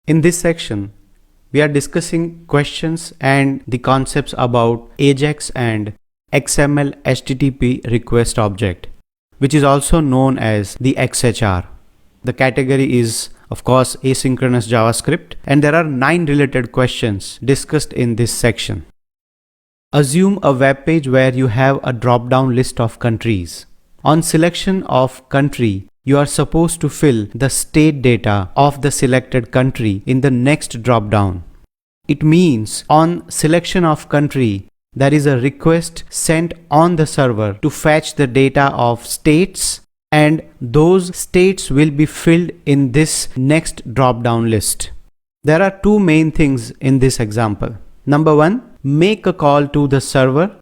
In this section, we are discussing questions and the concepts about AJAX and XML HTTP request object, which is also known as the XHR. The category is, of course, asynchronous JavaScript, and there are 9 related questions discussed in this section. Assume a web page where you have a drop-down list of countries. On selection of country, you are supposed to fill the state data of the selected country in the next drop-down. It means on selection of country, there is a request sent on the server to fetch the data of states, and those states will be filled in this next drop-down list. There are 2 main things in this example. Number 1, make a call to the server,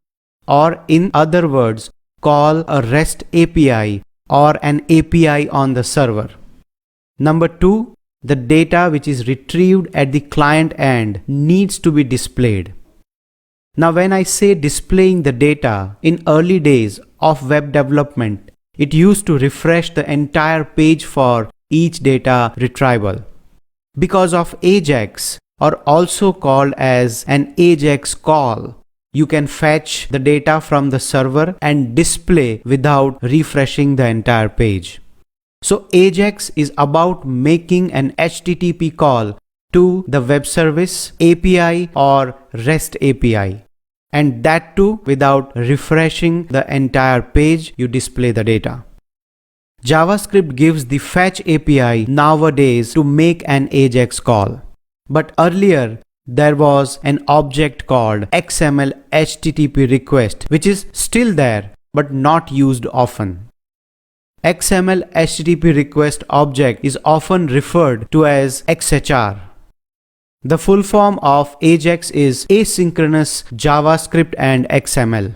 or in other words, call a REST API or an API on the server. Number 2, the data which is retrieved at the client end needs to be displayed. Now when I say displaying the data, in early days of web development, it used to refresh the entire page for each data retrieval. Because of AJAX, or also called as an AJAX call, you can fetch the data from the server and display without refreshing the entire page. So AJAX is about making an HTTP call to the web service API or REST API, and that too without refreshing the entire page. You display the data. JavaScript gives the fetch API nowadays to make an AJAX call, but earlier there was an object called XML HTTP request, which is still there but not used often. XML HTTP request object is often referred to as XHR. The full form of AJAX is asynchronous JavaScript and XML.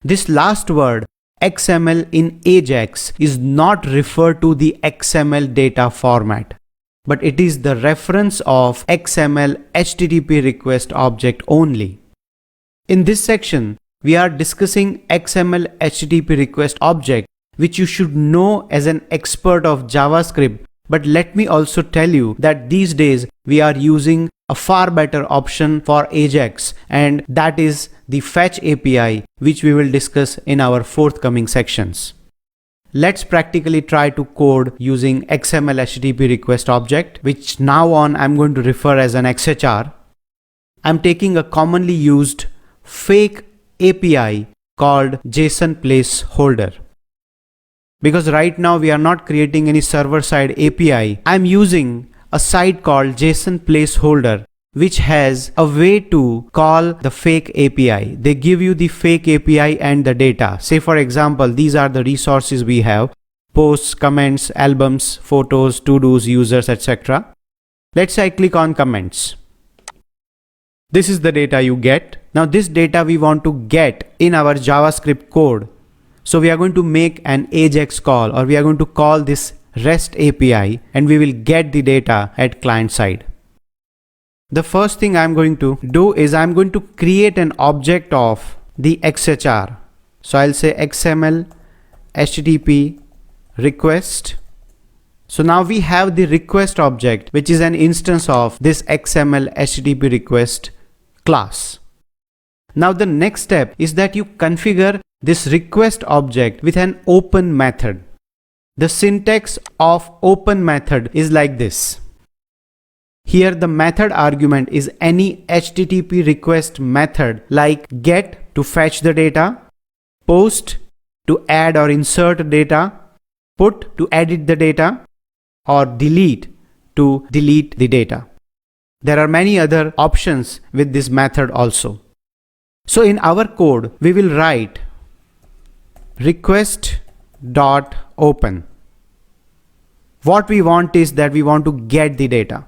This last word, XML in AJAX, is not referred to the XML data format, but it is the reference of XML HTTP request object only. In this section, we are discussing XML HTTP request object, which you should know as an expert of JavaScript, but let me also tell you that these days we are using a far better option for AJAX, and that is the fetch API, which we will discuss in our forthcoming sections. Let's practically try to code using XML HTTP request object, which now on I'm going to refer as an XHR. I'm taking a commonly used fake API called JSON placeholder. Because right now we are not creating any server-side API, I'm using a site called JSON placeholder, which has a way to call the fake API. They give you the fake API and the data. Say for example, these are the resources we have: posts, comments, albums, photos, to-dos, users, etc. Let's say I click on comments. This is the data you get. Now this data we want to get in our JavaScript code. So we are going to make an AJAX call, or we are going to call this REST API, and we will get the data at client side. The first thing I'm going to do is I'm going to create an object of the XHR. So I'll say XML HTTP request. So now we have the request object, which is an instance of this XML HTTP request class. Now the next step is that you configure this request object with an open method. The syntax of open method is like this. Here the method argument is any HTTP request method like get to fetch the data, post to add or insert data, put to edit the data, or delete to delete the data. There are many other options with this method also. So in our code, we will write request.open. What we want is that we want to get the data.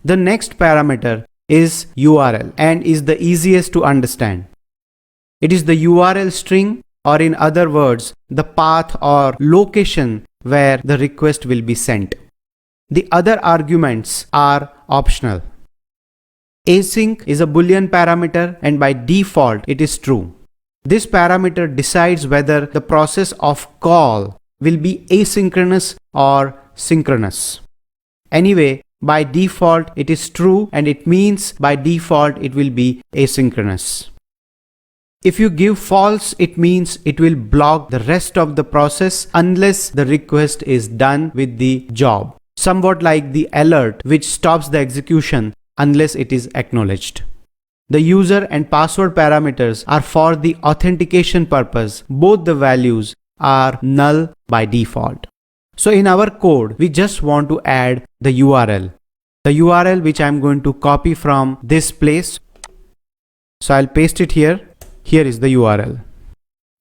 The next parameter is URL and is the easiest to understand. It is the URL string, or in other words, the path or location where the request will be sent. The other arguments are optional. Async is a Boolean parameter, and by default it is true. This parameter decides whether the process of call will be asynchronous or synchronous. Anyway, By default, it is true, and it means by default it will be asynchronous. If you give false, it means it will block the rest of the process unless the request is done with the job. Somewhat like the alert, which stops the execution unless it is acknowledged. The user and password parameters are for the authentication purpose. Both the values are null by default. So in our code, we just want to add the URL. The URL which I'm going to copy from this place. So I'll paste it here. Here is the URL.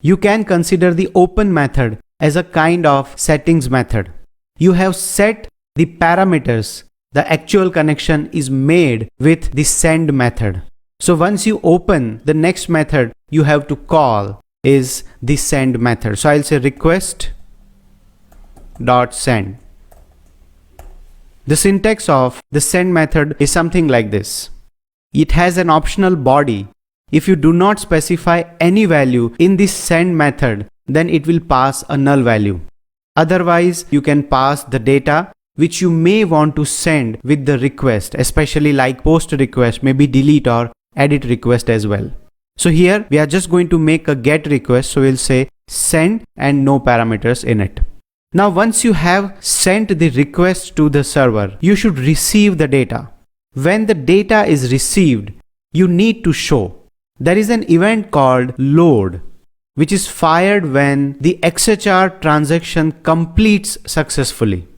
You can consider the open method as a kind of settings method. You have set the parameters. The actual connection is made with the send method. So once you open, the next method you have to call is the send method. So I'll say request.send. The syntax of the send method is something like this. It has an optional body. If you do not specify any value in this send method, then it will pass a null value. Otherwise, you can pass the data which you may want to send with the request, especially like post request, maybe delete or edit request as well. So here we are just going to make a get request. So we'll say send and no parameters in it. Now once you have sent the request to the server, you should receive the data. When the data is received, you need to show. There is an event called load, which is fired when the XHR transaction completes successfully.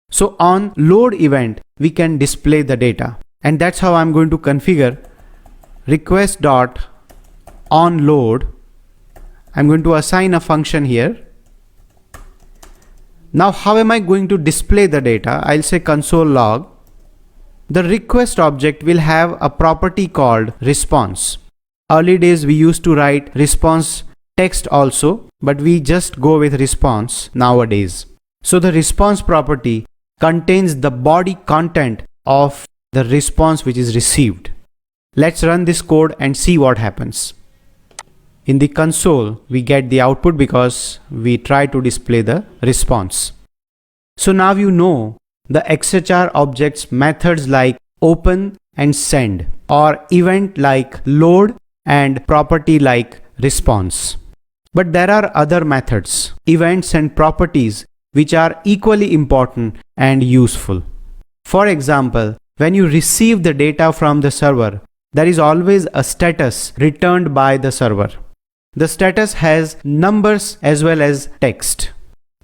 So on load event, we can display the data. And that's how I'm going to configure request.onLoad. I'm going to assign a function here. Now how am I going to display the data? I'll say console log. The request object will have a property called response. Early days we used to write response text also, but we just go with response nowadays. So the response property contains the body content of the response which is received. Let's run this code and see what happens. In the console, we get the output because we try to display the response. So now you know the XHR objects methods like open and send, or event like load and property like response. But there are other methods, events and properties, which are equally important and useful. For example, when you receive the data from the server, there is always a status returned by the server. The status has numbers as well as text.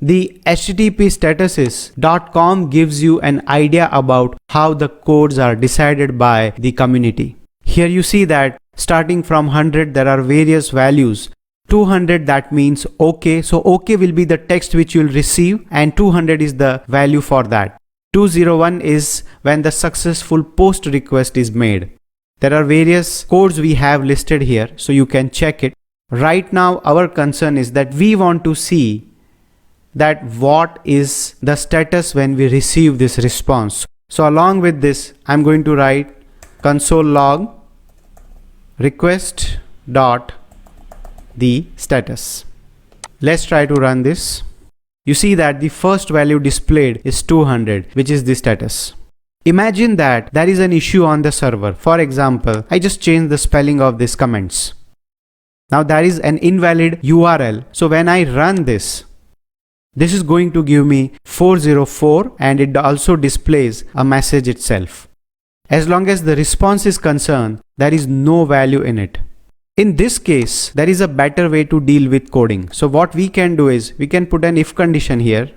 The HTTP statuses.com gives you an idea about how the codes are decided by the community. Here you see that starting from 100 there are various values. 200, that means OK. So OK will be the text which you will receive, and 200 is the value for that. 201 is when the successful post request is made. There are various codes we have listed here, so you can check it. Right now our concern is that we want to see that what is the status when we receive this response. So along with this, I'm going to write console log request dot the status. Let's try to run this. You see that the first value displayed is 200, which is the status. Imagine that there is an issue on the server. For example, I just changed the spelling of these comments. Now there is an invalid URL. So when I run this is going to give me 404, and it also displays a message itself. As long as the response is concerned, there is no value in it. In this case, there is a better way to deal with coding. So what we can do is we can put an if condition here.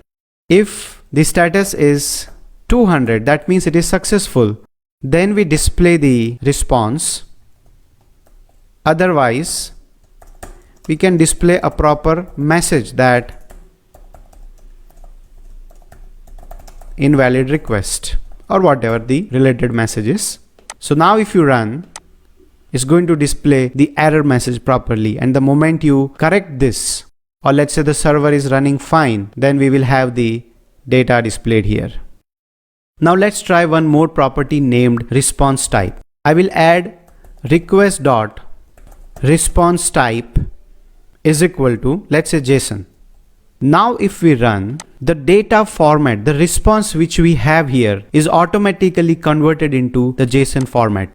If the status is 200, that means it is successful. Then we display the response. Otherwise, we can display a proper message that invalid request or whatever the related message is. So now if you run, it's going to display the error message properly, and the moment you correct this, or let's say the server is running fine, then we will have the data displayed here. Now let's try one more property named response type. I will add request.response type is equal to, let's say, JSON. Now if we run, the data format, the response which we have here is automatically converted into the JSON format.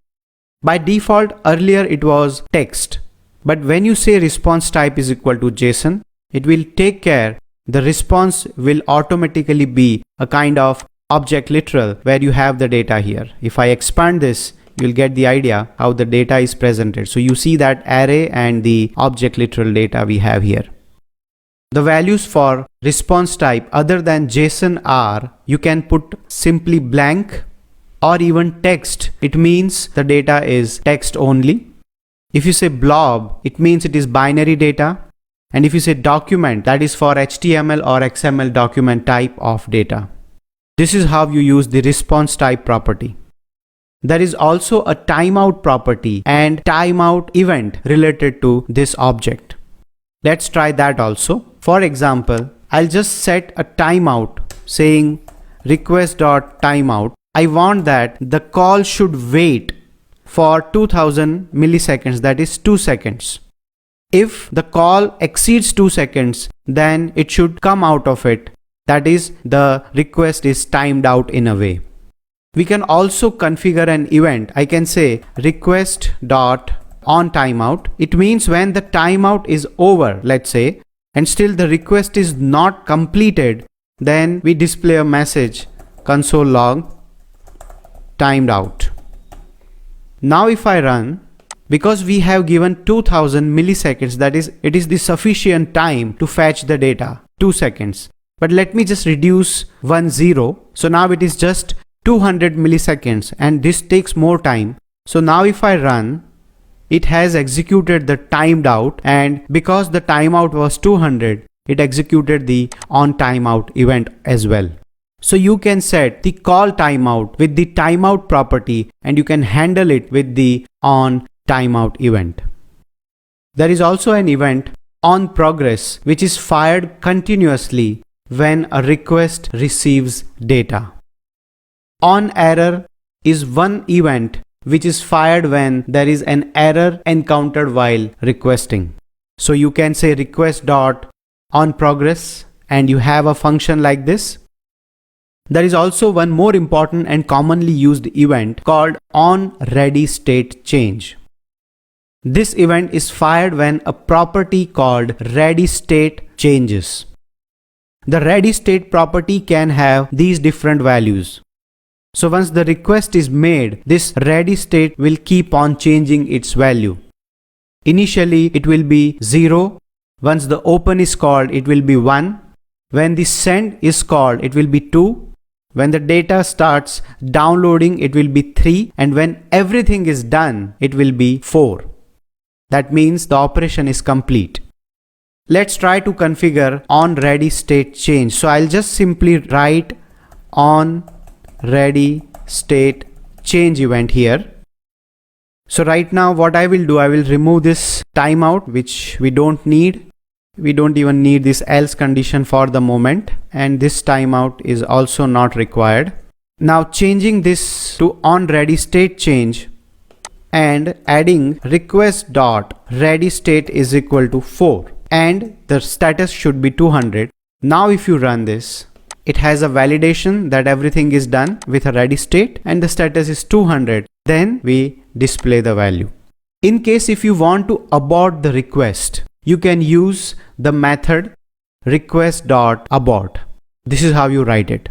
By default, earlier it was text. But when you say response type is equal to JSON, it will take care, the response will automatically be a kind of object literal where you have the data here. If I expand this, you'll get the idea how the data is presented. So you see that array and the object literal data we have here. The values for response type other than JSON are, you can put simply blank or even text. It means the data is text only. If you say blob, it means it is binary data. And if you say document, that is for HTML or XML document type of data. This is how you use the response type property. There is also a timeout property and timeout event related to this object. Let's try that also. For example, I'll just set a timeout saying request.timeout. I want that the call should wait for 2000 milliseconds, that is 2 seconds. If the call exceeds 2 seconds, then it should come out of it. That is, the request is timed out in a way. We can also configure an event. I can say request.onTimeout. It means when the timeout is over, let's say, and still the request is not completed, then we display a message console log timed out. Now if I run, because we have given 2000 milliseconds, that is, it is the sufficient time to fetch the data, 2 seconds. But let me just reduce 10. So now it is just 200 milliseconds and this takes more time. So now if I run, it has executed the timed out, and because the timeout was 200, it executed the on timeout event as well. So you can set the call timeout with the timeout property and you can handle it with the on timeout event. There is also an event on progress which is fired continuously when a request receives data. On error is one event which is fired when there is an error encountered while requesting. So you can say request.onProgress and you have a function like this. There is also one more important and commonly used event called onReadyStateChange. This event is fired when a property called readyState changes. The readyState property can have these different values. So once the request is made, this readyState will keep on changing its value. Initially it will be 0. Once the open is called, it will be 1. When the send is called, it will be 2. When the data starts downloading, it will be 3. And when everything is done, it will be 4. That means the operation is complete. Let's try to configure onReadyStateChange. So I'll just simply write onReadyStateChange event here. So right now what I will do, I will remove this timeout which we don't need. We don't even need this else condition for the moment, and this timeout is also not required. Now changing this to onReadyStateChange and adding request.readyState is equal to 4 and the status should be 200. Now if you run this, it has a validation that everything is done with a ready state and the status is 200. Then we display the value. In case if you want to abort the request, you can use the method request.abort. This is how you write it.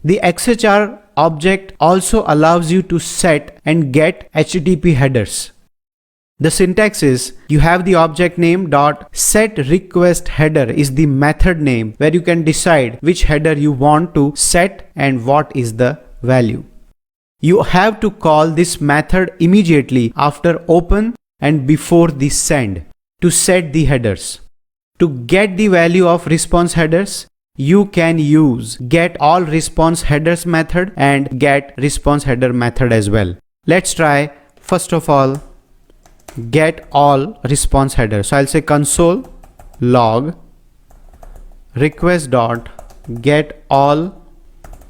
The XHR object also allows you to set and get HTTP headers. The syntax is, you have the object name dot set request header is the method name where you can decide which header you want to set and what is the value. You have to call this method immediately after open and before the send to set the headers. To get the value of response headers, you can use get all response headers method and get response header method as well. Let's try first of all get all response header. So I'll say console log request dot get all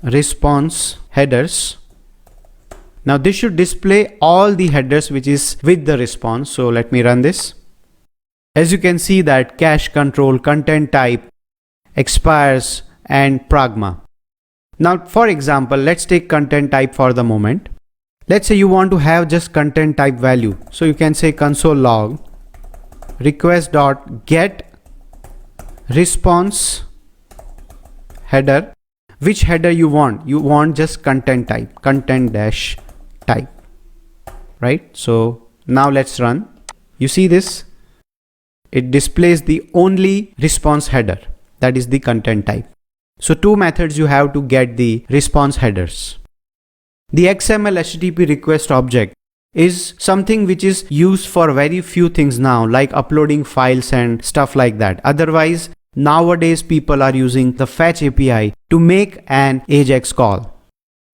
response headers. Now this should display all the headers which is with the response. So let me run this. As you can see that cache control, content type expires, and pragma. Now, for example, let's take content type for the moment. Let's say you want to have just content type value. So you can say console log request.get response header. Which header you want? You want just content type, content dash type, right? So now let's run. You see this? It displays the only response header, that is the content type. So two methods you have to get the response headers. The XML HTTP request object is something which is used for very few things now, like uploading files and stuff like that. Otherwise, nowadays people are using the fetch API to make an AJAX call.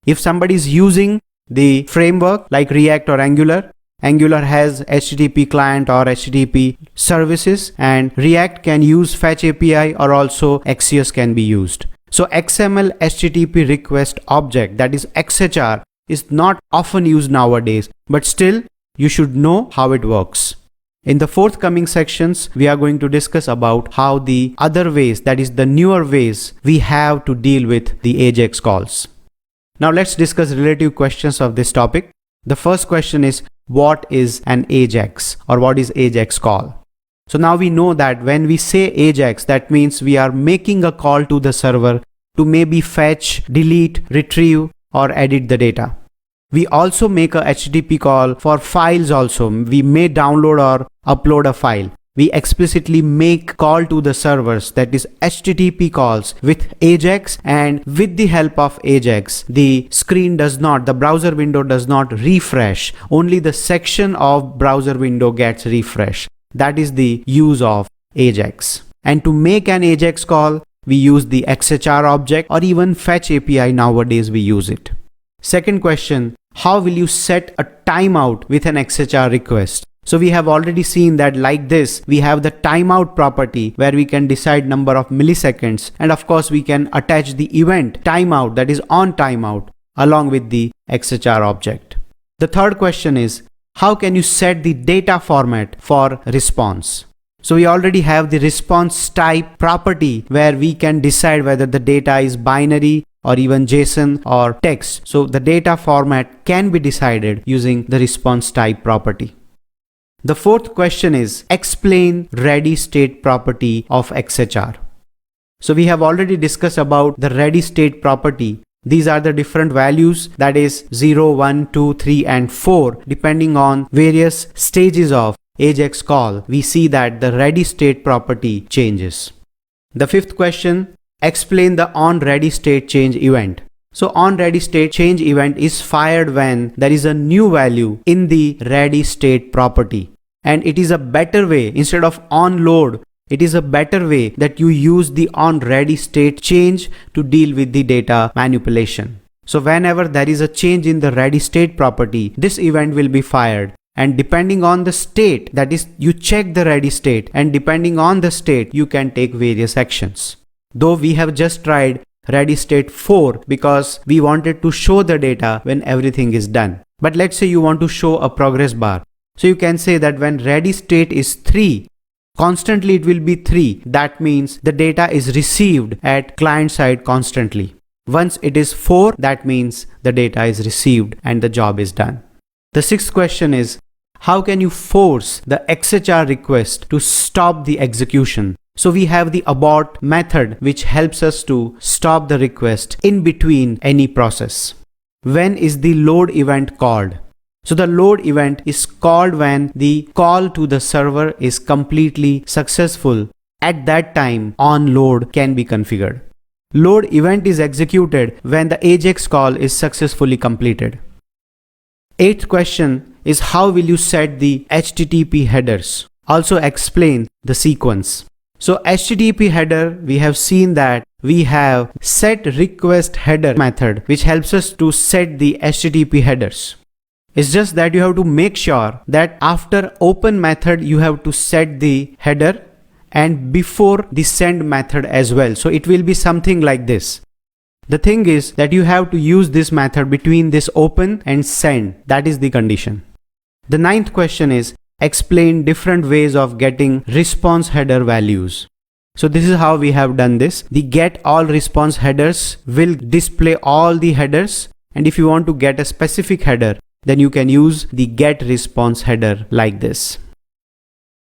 If somebody is using the framework like React or Angular, Angular has HTTP client or HTTP services, and React can use fetch API, or also XCS can be used. So XML HTTP request object, that is XHR, is not often used nowadays, but still you should know how it works. In the forthcoming sections, we are going to discuss about how the other ways, that is the newer ways, we have to deal with the AJAX calls. Now let's discuss relative questions of this topic. The first question is, what is an AJAX, or what is AJAX call? So now we know that when we say AJAX, that means we are making a call to the server to maybe fetch, delete, retrieve, or edit the data. We also make a HTTP call for files also. We may download or upload a file. We explicitly make call to the servers, that is HTTP calls with AJAX, and with the help of AJAX, the screen does not, the browser window does not refresh. Only the section of browser window gets refreshed. That is the use of AJAX. And to make an AJAX call, we use the XHR object, or even fetch API nowadays we use it. Second question, how will you set a timeout with an XHR request? So we have already seen that like this, we have the timeout property where we can decide number of milliseconds, and of course we can attach the event timeout, that is on timeout, along with the XHR object. The third question is, how can you set the data format for response? So we already have the response type property where we can decide whether the data is binary or even JSON or text. So the data format can be decided using the response type property. The fourth question is, explain ready state property of XHR. So we have already discussed about the ready state property. These are the different values, that is 0, 1, 2, 3 and 4. Depending on various stages of AJAX call, we see that the ready state property changes. The fifth question, explain the on ready state change event. So on ready state change event is fired when there is a new value in the ready state property. And it is a better way, instead of on load, it is a better way that you use the on ready state change to deal with the data manipulation. So whenever there is a change in the ready state property, this event will be fired. And depending on the state, that is, you check the ready state, and depending on the state, you can take various actions. Though we have just tried ready state 4 because we wanted to show the data when everything is done. But let's say you want to show a progress bar. So you can say that when ready state is 3, constantly it will be 3. That means the data is received at client side constantly. Once it is 4, that means the data is received and the job is done. The sixth question is, how can you force the XHR request to stop the execution? So we have the abort method which helps us to stop the request in between any process. When is the load event called? So the load event is called when the call to the server is completely successful. At that time, on load can be configured. Load event is executed when the AJAX call is successfully completed. Eighth question is, how will you set the HTTP headers? Also explain the sequence. So HTTP header, we have seen that we have set request header method which helps us to set the HTTP headers. It's just that you have to make sure that after open method you have to set the header and before the send method as well. So it will be something like this. The thing is that you have to use this method between this open and send. That is the condition. The ninth question is, explain different ways of getting response header values. So this is how we have done this. The get all response headers will display all the headers. And if you want to get a specific header, then you can use the get response header like this.